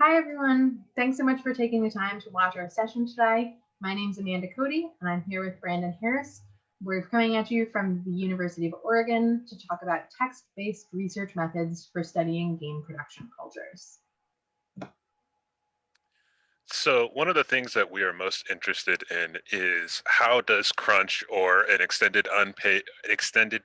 Hi, everyone. Thanks so much for taking the time to watch our session today. My name is Amanda Cote, and I'm here with Brandon Harris. We're coming at you from the University of Oregon to talk about text-based research methods for studying game production cultures. So one of the things that we are most interested in is how does crunch or an extended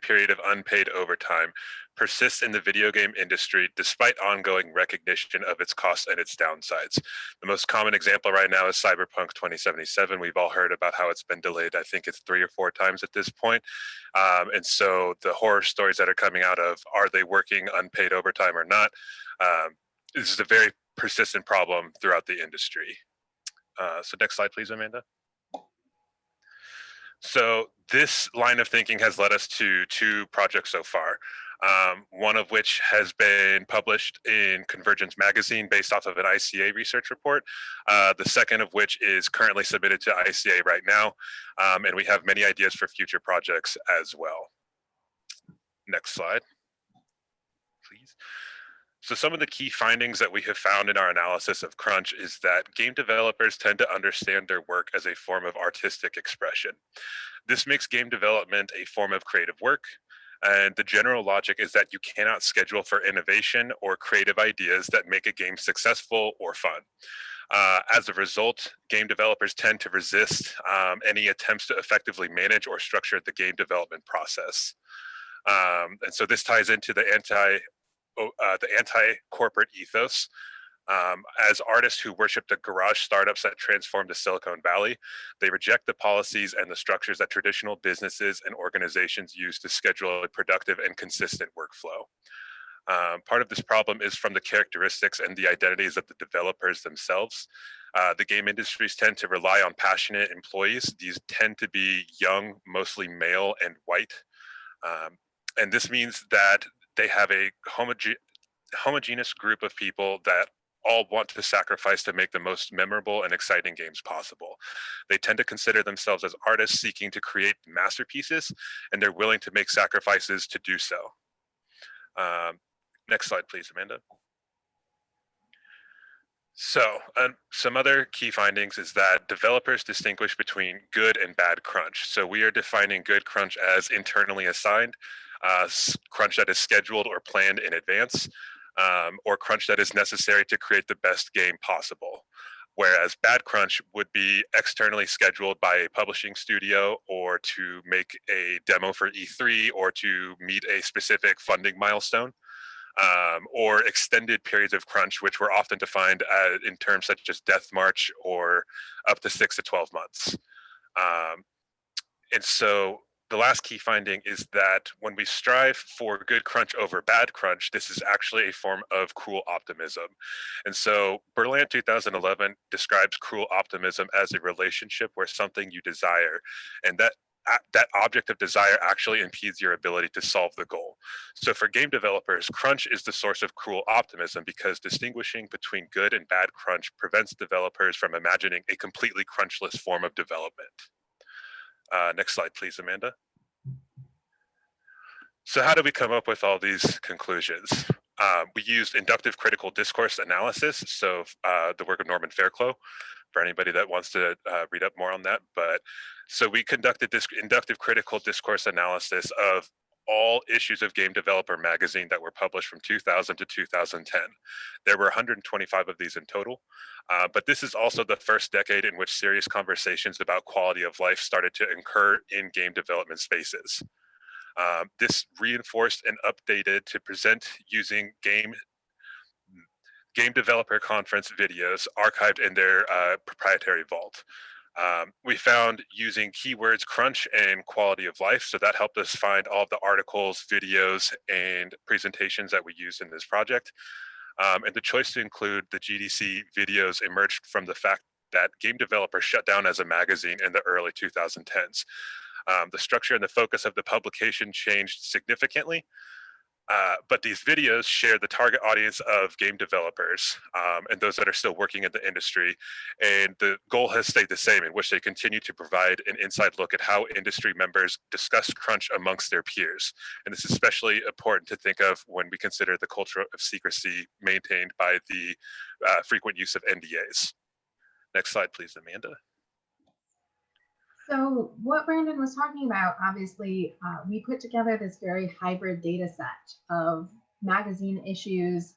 period of unpaid overtime persist in the video game industry despite ongoing recognition of its costs and its downsides. The most common example right now is Cyberpunk 2077. We've all heard about how it's been delayed. I think it's 3 or 4 times at this point. And so the horror stories that are coming out of are they working unpaid overtime or not? This is a very persistent problem throughout the industry. So next slide, please, Amanda. So this line of thinking has led us to 2 projects so far. One of which has been published in Convergence magazine based off of an ICA research report. The second of which is currently submitted to ICA right now. And we have many ideas for future projects as well. Next slide, please. So some of the key findings that we have found in our analysis of crunch is that game developers tend to understand their work as a form of artistic expression. This makes game development a form of creative work, and the general logic is that you cannot schedule for innovation or creative ideas that make a game successful or fun. As a result, game developers tend to resist any attempts to effectively manage or structure the game development process. And so this ties into the anti-corporate ethos. As artists who worship the garage startups that transformed the Silicon Valley, they reject the policies and the structures that traditional businesses and organizations use to schedule a productive and consistent workflow. Part of this problem is from the characteristics and the identities of the developers themselves. The game industries tend to rely on passionate employees. These tend to be young, mostly male and white. And this means that they have a homogeneous group of people that all want to sacrifice to make the most memorable and exciting games possible. They tend to consider themselves as artists seeking to create masterpieces, and they're willing to make sacrifices to do so. Next slide, please, Amanda. So some other key findings is that developers distinguish between good and bad crunch. So we are defining good crunch as internally assigned, crunch that is scheduled or planned in advance, or crunch that is necessary to create the best game possible. Whereas bad crunch would be externally scheduled by a publishing studio or to make a demo for E3 or to meet a specific funding milestone. Or extended periods of crunch, which were often defined in terms such as death march or up to 6 to 12 months. And so the last key finding is that when we strive for good crunch over bad crunch, this is actually a form of cruel optimism. And so Berland 2011 describes cruel optimism as a relationship where something you desire and that object of desire actually impedes your ability to solve the goal. So for game developers, crunch is the source of cruel optimism because distinguishing between good and bad crunch prevents developers from imagining a completely crunchless form of development. Next slide, please, Amanda. So how do we come up with all these conclusions? We used inductive critical discourse analysis, so the work of Norman Fairclough, for anybody that wants to read up more on that. But so we conducted this inductive critical discourse analysis of all issues of Game Developer magazine that were published from 2000 to 2010. There were 125 of these in total, but this is also the first decade in which serious conversations about quality of life started to occur in game development spaces. This reinforced and updated to present using game developer conference videos archived in their proprietary vault. We found using keywords crunch and quality of life, so that helped us find all of the articles, videos, and presentations that we used in this project. And the choice to include the GDC videos emerged from the fact that Game Developer shut down as a magazine in the early 2010s. The structure and the focus of the publication changed significantly. But these videos share the target audience of game developers and those that are still working in the industry. And the goal has stayed the same, in which they continue to provide an inside look at how industry members discuss crunch amongst their peers. And this is especially important to think of when we consider the culture of secrecy maintained by the frequent use of NDAs. Next slide, please, Amanda. So what Brandon was talking about, obviously, we put together this very hybrid data set of magazine issues,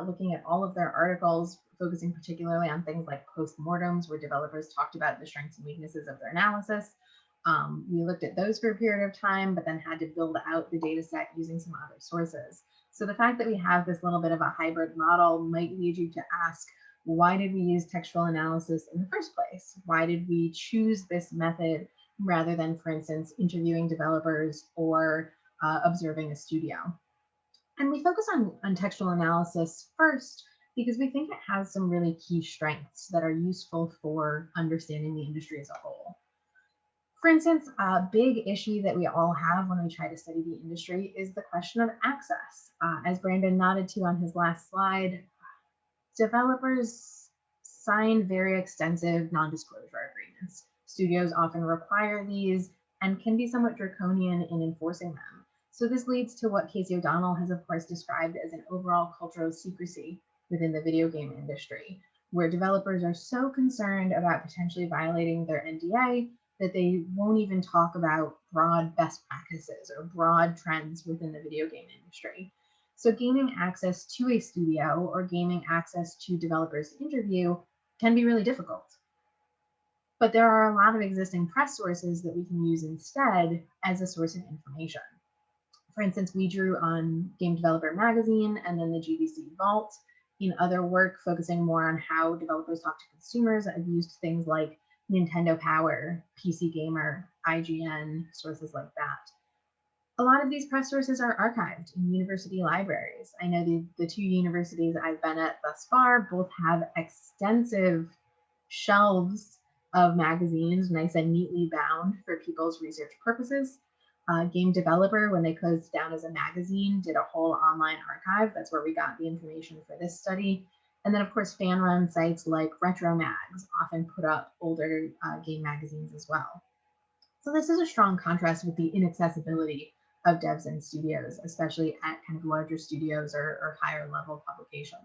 looking at all of their articles, focusing particularly on things like postmortems, where developers talked about the strengths and weaknesses of their analysis. We looked at those for a period of time, but then had to build out the data set using some other sources. So the fact that we have this little bit of a hybrid model might lead you to ask, why did we use textual analysis in the first place? Why did we choose this method rather than, for instance, interviewing developers or observing a studio? And we focus on textual analysis first because we think it has some really key strengths that are useful for understanding the industry as a whole. For instance, a big issue that we all have when we try to study the industry is the question of access. As Brandon nodded to on his last slide, developers sign very extensive non-disclosure agreements. Studios often require these and can be somewhat draconian in enforcing them. So this leads to what Casey O'Donnell has, of course, described as an overall culture of secrecy within the video game industry, where developers are so concerned about potentially violating their NDA that they won't even talk about broad best practices or broad trends within the video game industry. So gaining access to a studio or gaining access to developers' interview can be really difficult. But there are a lot of existing press sources that we can use instead as a source of information. For instance, we drew on Game Developer Magazine and then the GDC Vault. In other work focusing more on how developers talk to consumers, I've used things like Nintendo Power, PC Gamer, IGN, sources like that. A lot of these press sources are archived in university libraries. I know the two universities I've been at thus far both have extensive shelves of magazines, nice and neatly bound for people's research purposes. Game Developer, when they closed down as a magazine, did a whole online archive. That's where we got the information for this study. And then, of course, fan-run sites like Retro Mags often put up older game magazines as well. So this is a strong contrast with the inaccessibility of devs and studios, especially at kind of larger studios or higher level publication.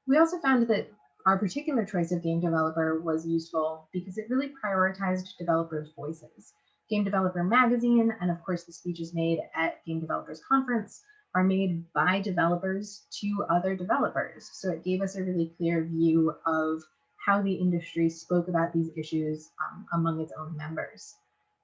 We also found that our particular choice of game developer was useful because it really prioritized developers' voices. Game Developer Magazine, and of course the speeches made at Game Developers Conference, are made by developers to other developers. So it gave us a really clear view of how the industry spoke about these issues among its own members.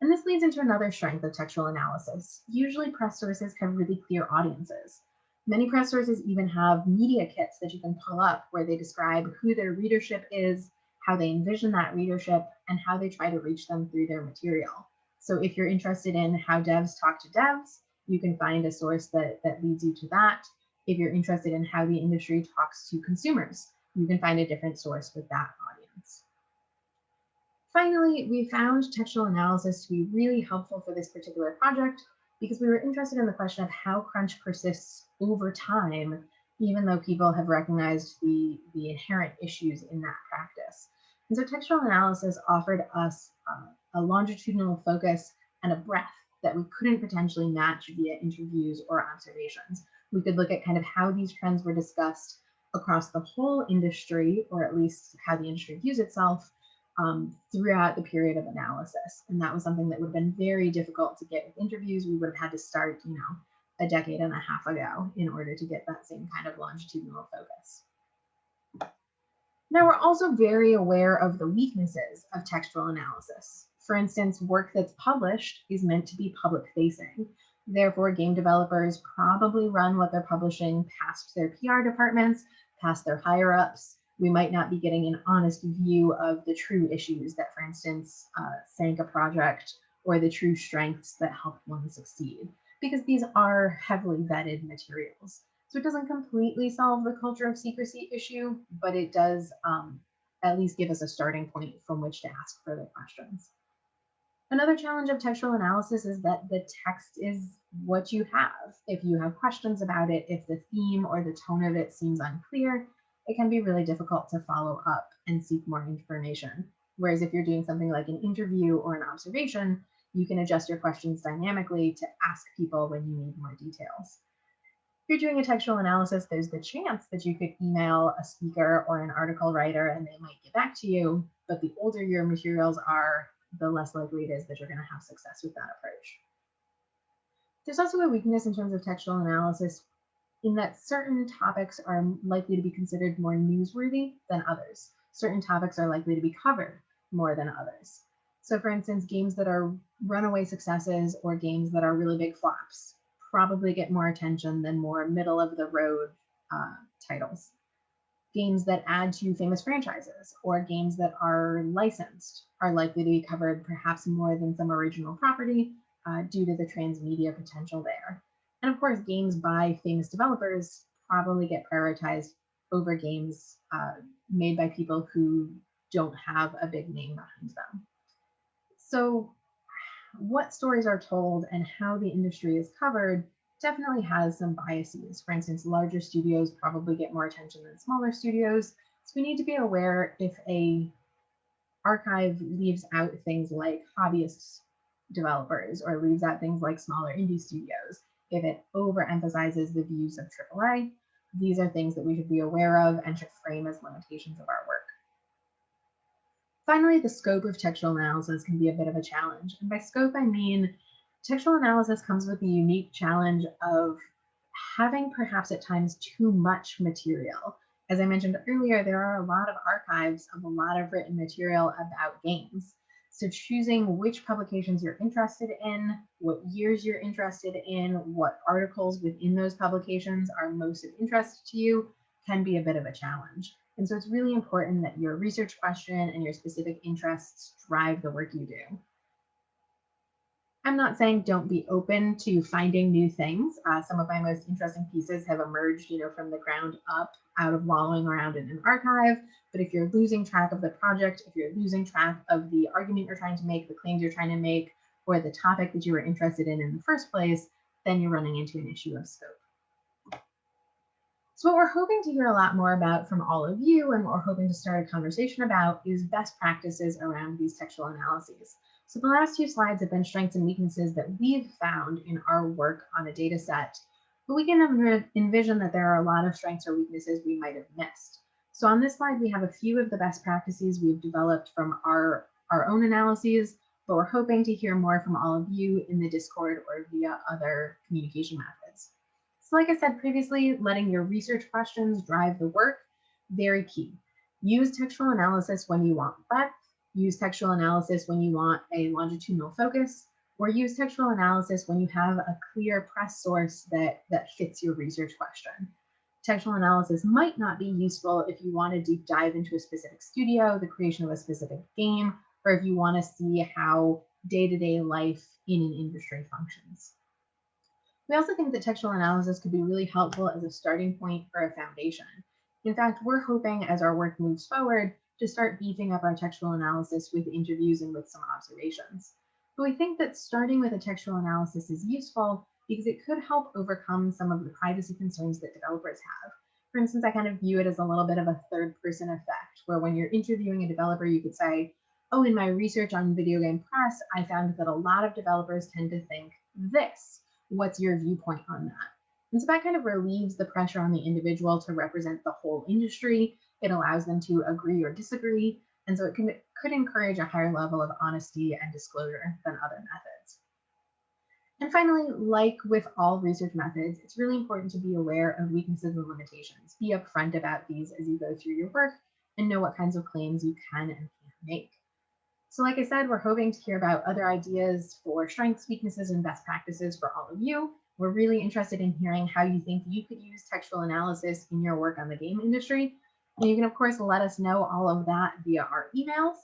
And this leads into another strength of textual analysis. Usually press sources have really clear audiences. Many press sources even have media kits that you can pull up where they describe who their readership is, how they envision that readership, and how they try to reach them through their material. So if you're interested in how devs talk to devs, you can find a source that leads you to that. If you're interested in how the industry talks to consumers, you can find a different source with that audience. Finally, we found textual analysis to be really helpful for this particular project because we were interested in the question of how crunch persists over time, even though people have recognized the inherent issues in that practice. And so textual analysis offered us a longitudinal focus and a breadth that we couldn't potentially match via interviews or observations. We could look at kind of how these trends were discussed across the whole industry, or at least how the industry views itself, throughout the period of analysis. And that was something that would have been very difficult to get with interviews. We would have had to start, a decade and a half ago in order to get that same kind of longitudinal focus. Now, we're also very aware of the weaknesses of textual analysis. For instance, work that's published is meant to be public facing. Therefore, game developers probably run what they're publishing past their PR departments, past their higher ups. We might not be getting an honest view of the true issues that, for instance, sank a project or the true strengths that helped one succeed, because these are heavily vetted materials. So it doesn't completely solve the culture of secrecy issue, but it does at least give us a starting point from which to ask further questions. Another challenge of textual analysis is that the text is what you have. If you have questions about it, if the theme or the tone of it seems unclear, it can be really difficult to follow up and seek more information. Whereas if you're doing something like an interview or an observation, you can adjust your questions dynamically to ask people when you need more details. If you're doing a textual analysis, there's the chance that you could email a speaker or an article writer and they might get back to you, but the older your materials are, the less likely it is that you're going to have success with that approach. There's also a weakness in terms of textual analysis in that certain topics are likely to be considered more newsworthy than others. Certain topics are likely to be covered more than others. So for instance, games that are runaway successes or games that are really big flops probably get more attention than more middle of the road titles. Games that add to famous franchises or games that are licensed are likely to be covered perhaps more than some original property due to the transmedia potential there. And of course, games by famous developers probably get prioritized over games made by people who don't have a big name behind them. So what stories are told and how the industry is covered definitely has some biases. For instance, larger studios probably get more attention than smaller studios. So we need to be aware if a archive leaves out things like hobbyist developers or leaves out things like smaller indie studios, if it overemphasizes the views of AAA, these are things that we should be aware of and should frame as limitations of our work. Finally, the scope of textual analysis can be a bit of a challenge. And by scope, I mean textual analysis comes with the unique challenge of having perhaps at times too much material. As I mentioned earlier, there are a lot of archives of a lot of written material about games. So choosing which publications you're interested in, what years you're interested in, what articles within those publications are most of interest to you can be a bit of a challenge. And so it's really important that your research question and your specific interests drive the work you do. I'm not saying don't be open to finding new things. Some of my most interesting pieces have emerged, from the ground up out of wallowing around in an archive. But if you're losing track of the project, if you're losing track of the argument you're trying to make, the claims you're trying to make, or the topic that you were interested in the first place, then you're running into an issue of scope. So what we're hoping to hear a lot more about from all of you and what we're hoping to start a conversation about is best practices around these textual analyses. So the last two slides have been strengths and weaknesses that we've found in our work on a data set, but we can envision that there are a lot of strengths or weaknesses we might have missed. So on this slide, we have a few of the best practices we've developed from our own analyses, but we're hoping to hear more from all of you in the Discord or via other communication methods. So like I said previously, letting your research questions drive the work, very key. Use textual analysis when you want breadth, use textual analysis when you want a longitudinal focus, or use textual analysis when you have a clear press source that fits your research question. Textual analysis might not be useful if you want to deep dive into a specific studio, the creation of a specific game, or if you want to see how day-to-day life in an industry functions. We also think that textual analysis could be really helpful as a starting point for a foundation. In fact, we're hoping as our work moves forward to start beefing up our textual analysis with interviews and with some observations. But we think that starting with a textual analysis is useful because it could help overcome some of the privacy concerns that developers have. For instance, I kind of view it as a little bit of a third-person effect, where when you're interviewing a developer, you could say, oh, in my research on video game press, I found that a lot of developers tend to think this. What's your viewpoint on that? And so that kind of relieves the pressure on the individual to represent the whole industry. It allows them to agree or disagree. And so it could encourage a higher level of honesty and disclosure than other methods. And finally, like with all research methods, it's really important to be aware of weaknesses and limitations. Be upfront about these as you go through your work and know what kinds of claims you can and can't make. So like I said, we're hoping to hear about other ideas for strengths, weaknesses, and best practices for all of you. We're really interested in hearing how you think you could use textual analysis in your work on the game industry. And you can, of course, let us know all of that via our emails,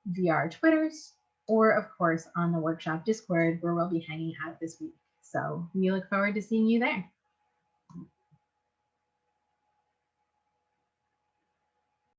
via our Twitters, or, of course, on the workshop Discord, where we'll be hanging out this week. So we look forward to seeing you there.